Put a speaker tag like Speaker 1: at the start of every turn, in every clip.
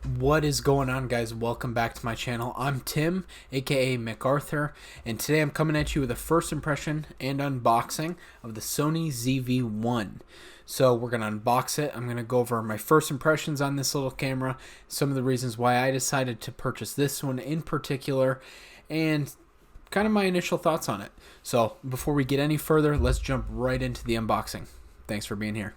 Speaker 1: What is going on, guys? Welcome back to my channel. I'm Tim, aka MacArthur, and today I'm coming at you with a first impression and unboxing of the Sony ZV-1. So we're going to unbox it. I'm going to go over my first impressions on this little camera, some of the reasons why I decided to purchase this one in particular, and kind of my initial thoughts on it. So before we get any further, let's jump right into the unboxing. Thanks for being here.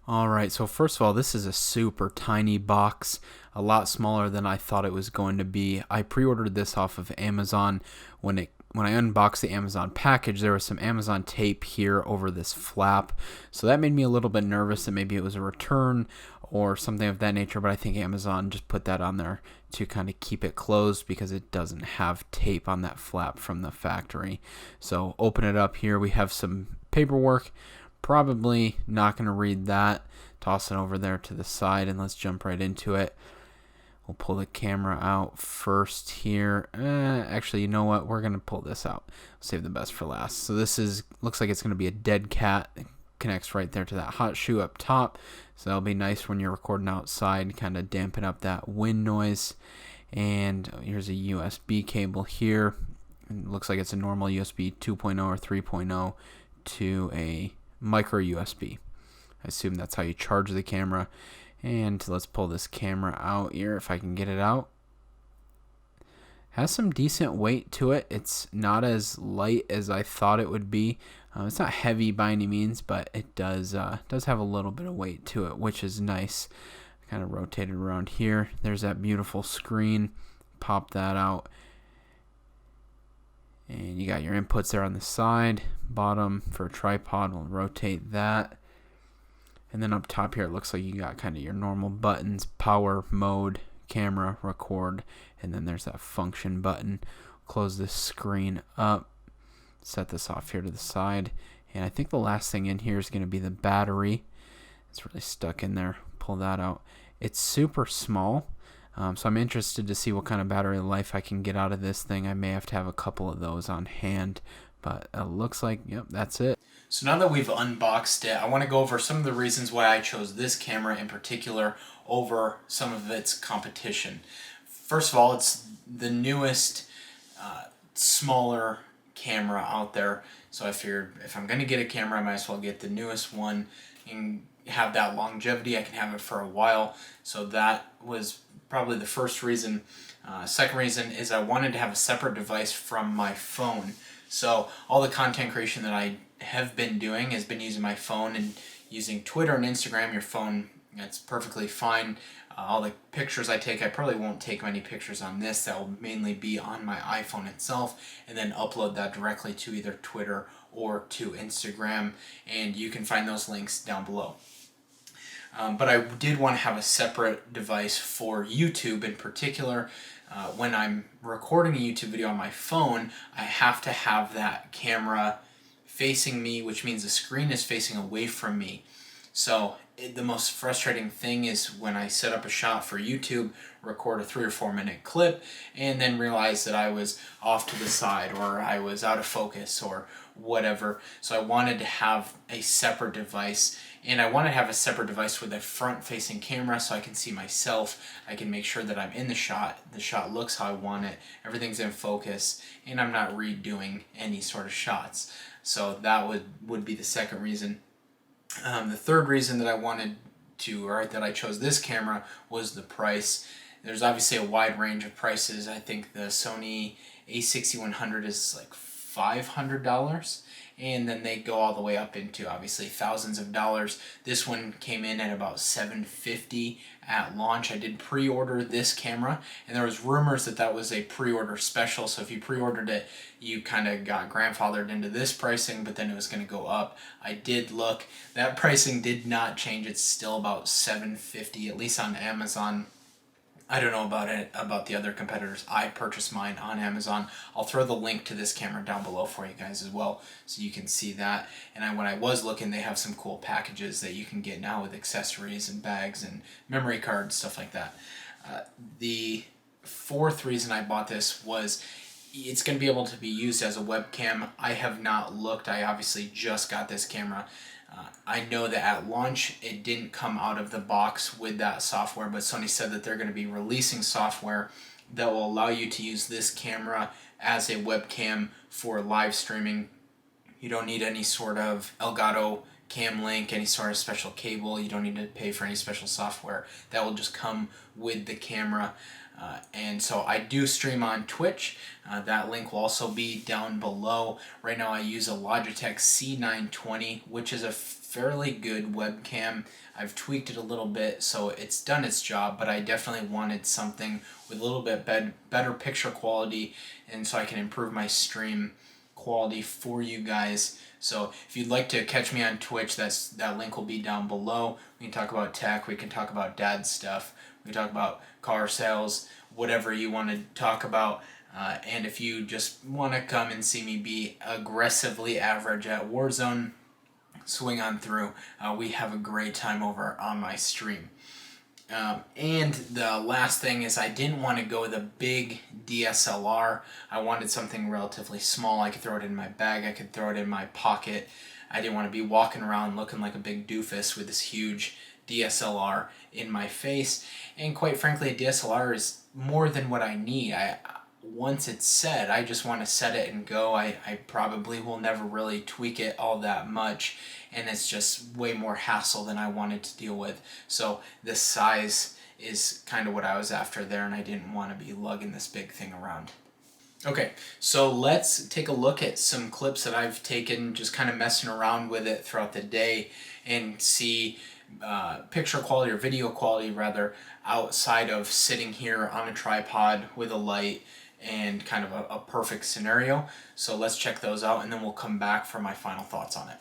Speaker 1: Alright, so first of all, this is a super tiny box, a lot smaller than I thought it was going to be. I pre-ordered this off of Amazon. When I unboxed the Amazon package, there was some Amazon tape here over this flap, so that made me a little bit nervous that maybe it was a return or something of that nature, but I think Amazon just put that on there to kind of keep it closed because it doesn't have tape on that flap from the factory. So open it up here, we have some paperwork. Probably not going to read that. Toss it over there to the side and let's jump right into it. We'll pull the camera out first here. Actually, you know what? We're going to pull this out. Save the best for last. So this looks like it's going to be a dead cat. It connects right there to that hot shoe up top. So that'll be nice when you're recording outside, kind of dampen up that wind noise. And here's a USB cable here. It looks like it's a normal USB 2.0 or 3.0 to a micro USB. I assume that's how you charge the camera. And let's pull this camera out here if I can get it out. Has some decent weight to it. It's not as light as I thought it would be. It's not heavy by any means, but it does have a little bit of weight to it, which is nice. Kind of rotated around here. There's that beautiful screen. Pop that out. And you got your inputs there on the side, bottom for a tripod. We'll rotate that. And then up top here, it looks like you got kind of your normal buttons, power, mode, camera, record, and then there's that function button. Close this screen up, set this off here to the side. And I think the last thing in here is going to be the battery. It's really stuck in there. Pull that out. It's super small. So I'm interested to see what kind of battery life I can get out of this thing. I may have to have a couple of those on hand, but it looks like, yep, that's it. So now that we've unboxed it, I want to go over some of the reasons why I chose this camera in particular over some of its competition. First of all, it's the newest, smaller camera out there. So if I'm going to get a camera, I might as well get the newest one and have that longevity. I can have it for a while. So that was probably the first reason. Second reason is I wanted to have a separate device from my phone. So all the content creation that I have been doing has been using my phone and using Twitter and Instagram. Your phone, that's perfectly fine. All the pictures I take, I probably won't take many pictures on this. That will mainly be on my iPhone itself and then upload that directly to either Twitter or to Instagram, and you can find those links down below. But I did want to have a separate device for YouTube in particular. When I'm recording a YouTube video on my phone, I have to have that camera facing me, which means the screen is facing away from me. So the most frustrating thing is when I set up a shot for YouTube, record a 3 or 4 minute clip, and then realize that I was off to the side or I was out of focus or whatever. So I wanted to have a separate device, and I want to have a separate device with a front-facing camera so I can see myself. I can make sure that I'm in the shot looks how I want it, everything's in focus, and I'm not redoing any sort of shots. So that would be the second reason. The third reason that I chose this camera was the price. There's obviously a wide range of prices. I think the Sony a6100 is like $500, and then they go all the way up into obviously thousands of dollars. This one came in at about $750 at launch. I did pre-order this camera, and there was rumors that that was a pre-order special, so if you pre-ordered it, you kind of got grandfathered into this pricing, but then it was going to go up. I did look. That pricing did not change. It's still about $750, at least on Amazon. I don't know about the other competitors. I purchased mine on Amazon. I'll throw the link to this camera down below for you guys as well, so you can see that. And when I was looking, they have some cool packages that you can get now with accessories and bags and memory cards, stuff like that. The fourth reason I bought this was it's going to be able to be used as a webcam. I have not looked. I obviously just got this camera. I know that at launch it didn't come out of the box with that software, but Sony said that they're going to be releasing software that will allow you to use this camera as a webcam for live streaming. You don't need any sort of Elgato cam link, any sort of special cable. You don't need to pay for any special software. That will just come with the camera. And so I do stream on Twitch. That link will also be down below. Right now I use a Logitech C920, which is a fairly good webcam. I've tweaked it a little bit, so it's done its job, but I definitely wanted something with a little bit better picture quality, and so I can improve my stream quality for you guys. So if you'd like to catch me on Twitch, that link will be down below. We can talk about tech, we can talk about dad stuff, we can talk about car sales, whatever you want to talk about. And if you just want to come and see me be aggressively average at Warzone, swing on through. We have a great time over on my stream. And the last thing is I didn't want to go with a big DSLR. I wanted something relatively small. I could throw it in my bag. I could throw it in my pocket. I didn't want to be walking around looking like a big doofus with this huge DSLR in my face. And quite frankly, a DSLR is more than what I need. Once it's set, I just want to set it and go. I probably will never really tweak it all that much, and it's just way more hassle than I wanted to deal with. So this size is kind of what I was after there, and I didn't want to be lugging this big thing around. Okay, so let's take a look at some clips that I've taken just kind of messing around with it throughout the day and see picture quality, or video quality rather, outside of sitting here on a tripod with a light and kind of a perfect scenario. So let's check those out, and then we'll come back for my final thoughts on it.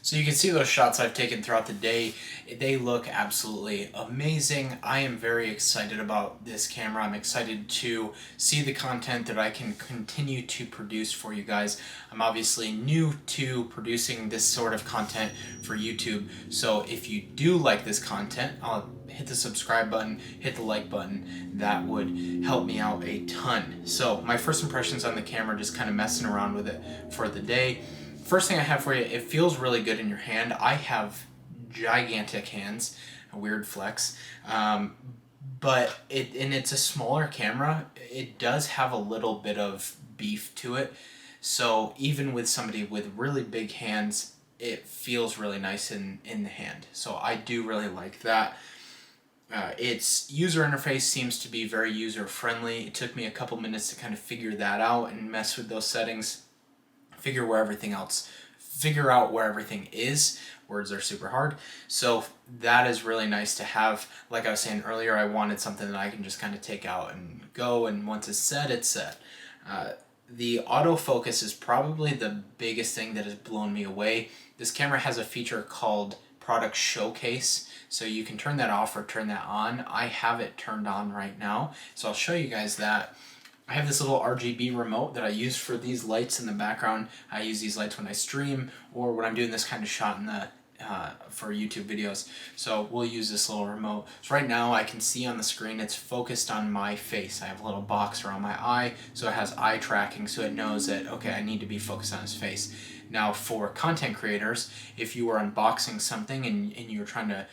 Speaker 1: So you can see those shots I've taken throughout the day. They look absolutely amazing. I am very excited about this camera. I'm excited to see the content that I can continue to produce for you guys. I'm obviously new to producing this sort of content for YouTube. So if you do like this content, I'll hit the subscribe button, hit the like button. That would help me out a ton. So my first impressions on the camera, just kind of messing around with it for the day. First thing I have for you, it feels really good in your hand. I have gigantic hands, a weird flex, but it's a smaller camera. It does have a little bit of beef to it, so even with somebody with really big hands, it feels really nice in the hand. So I do really like that. Its user interface seems to be very user friendly. It took me a couple minutes to kind of figure that out and mess with those settings. Figure out where everything is. Words are super hard. So that is really nice to have. Like I was saying earlier, I wanted something that I can just kind of take out and go, and once it's set, it's set. The autofocus is probably the biggest thing that has blown me away. This camera has a feature called Product Showcase, so you can turn that off or turn that on. I have it turned on right now, so I'll show you guys that. I have this little RGB remote that I use for these lights in the background. I use these lights when I stream or when I'm doing this kind of shot in the for YouTube videos. So we'll use this little remote. So right now I can see on the screen it's focused on my face. I have a little box around my eye, so it has eye tracking, so it knows that, okay, I need to be focused on his face. Now for content creators, if you are unboxing something and you're trying to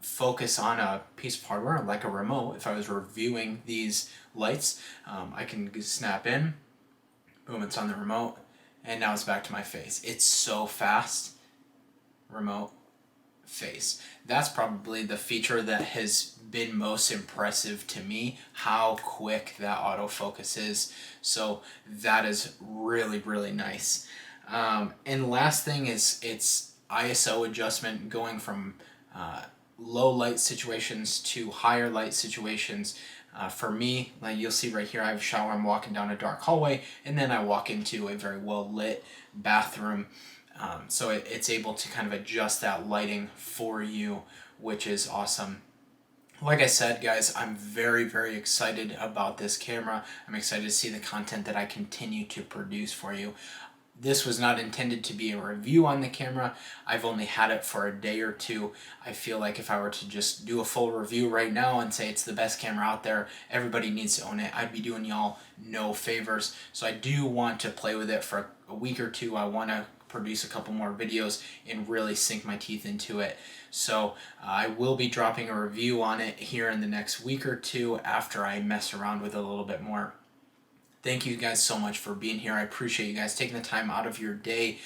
Speaker 1: focus on a piece of hardware like a remote, if I was reviewing these lights, I can snap in, boom, it's on the remote, and now it's back to my face. It's so fast. Remote, face. That's probably the feature that has been most impressive to me, how quick that autofocus is. So that is really, really nice. And last thing is its ISO adjustment, going from low light situations to higher light situations. For me, like you'll see right here, I have a shower, I'm walking down a dark hallway, and then I walk into a very well lit bathroom. So it's able to kind of adjust that lighting for you, which is awesome. Like I said, guys, I'm very, very excited about this camera. I'm excited to see the content that I continue to produce for you. This was not intended to be a review on the camera. I've only had it for a day or two. I feel like if I were to just do a full review right now and say it's the best camera out there, everybody needs to own it, I'd be doing y'all no favors. So I do want to play with it for a week or two. I want to produce a couple more videos and really sink my teeth into it. So I will be dropping a review on it here in the next week or two after I mess around with it a little bit more. Thank you guys so much for being here. I appreciate you guys taking the time out of your day.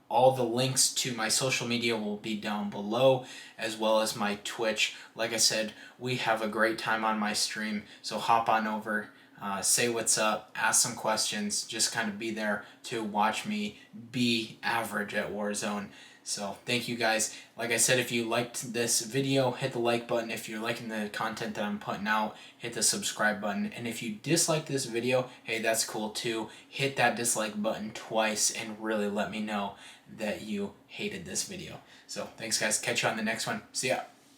Speaker 1: All the links to my social media will be down below, as well as my Twitch. Like I said, we have a great time on my stream, so hop on over, say what's up, ask some questions, just kind of be there to watch me be average at Warzone. So thank you guys. Like I said, if you liked this video, hit the like button. If you're liking the content that I'm putting out, hit the subscribe button. And if you dislike this video, hey, that's cool too. Hit that dislike button twice and really let me know that you hated this video. So thanks guys. Catch you on the next one. See ya.